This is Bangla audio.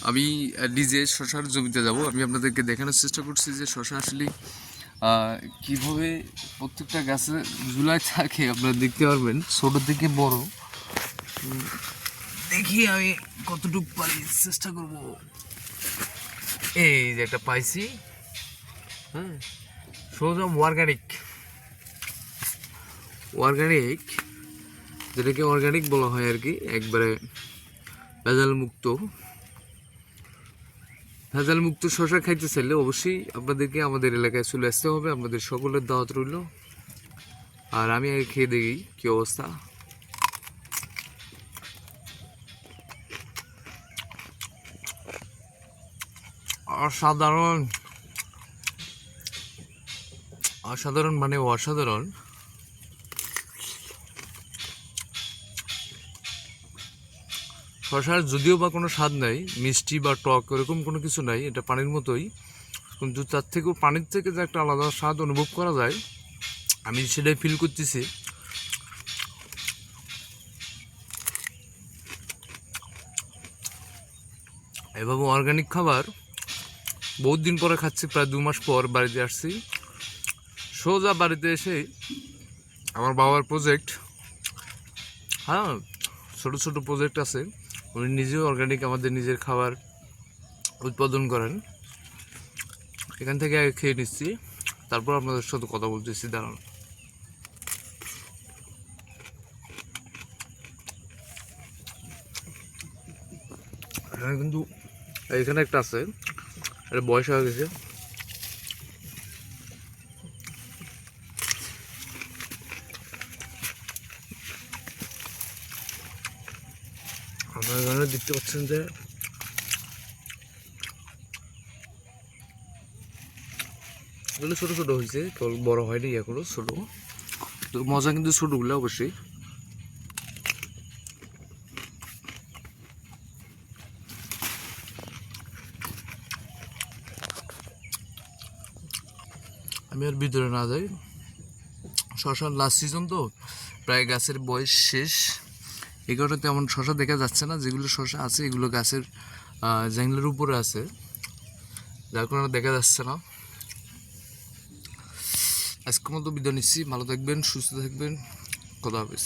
আমি নিজে শশার জমিতে যাব। আমি আপনাদেরকে দেখানোর চেষ্টা করছি যে শশা আসলে কীভাবে প্রত্যেকটা গাছে ঝুলায় থাকে আপনারা দেখতে পারবেন, ছোটো থেকে বড়। দেখি আমি কতটুকু পারি, চেষ্টা করব। এই যে একটা পাইছি, হ্যাঁ, সোজা অর্গানিক যেটাকে অর্গানিক বলা হয় আর কি, একবারে ভেজাল মুক্ত শশা খাইতে চাইলে অবশ্যই আপনাদেরকে আমাদের এলাকায় চলে আসতে হবে। আপনাদের সকলের দাওয়াত রইল। আর আমি আগে খেয়ে দেখি কি অবস্থা। অসাধারণ, অসাধারণ মানে অসাধারণ। শশার যদিও বা কোনো স্বাদ নাই, মিষ্টি বা টক এরকম কোনো কিছু নাই, এটা পানির মতোই, কিন্তু তার থেকেও পানির থেকে যে একটা আলাদা স্বাদ অনুভব করা যায়, আমি সেটাই ফিল করতেছি। এভাবে অর্গানিক খাবার বহুত দিন পরে খাচ্ছি, প্রায় 2 মাস পর বাড়িতে আসছি। সোজা বাড়িতে এসে আমার বাবার প্রজেক্ট, হ্যাঁ, ছোটো ছোটো প্রজেক্ট আছে, উনি নিজেও অর্গানিক আমাদের নিজের খাবার উৎপাদন করেন। এখান থেকে আগে খেয়ে নিচ্ছি, তারপর আপনাদের সাথে কথা বলতেছি। দাঁড়ান, হ্যাঁ, কিন্তু এখানে একটা আছে, এটা বয়স হয়ে গেছে। আপনারা এখানে দেখতে পাচ্ছেন যে এগুলো ছোটো ছোটো হয়েছে, বড় হয়নি এখনো, ছোটো। তো মজা কিন্তু ছোটোগুলো অবশ্যই। আমি আর ভিতরে না যাই, শশার লাস্ট সিজন তো, প্রায় গাছের বয়স শেষ, এই কারণে তেমন শশা দেখা যাচ্ছে না। যেগুলো শশা আছে এগুলো গাছের জ্যাংলের উপরে আছে, যার কারণে দেখা যাচ্ছে না। আজকের মতো বিদায় নিচ্ছি, ভালো থাকবেন, সুস্থ থাকবেন, খোদা হাফেজ।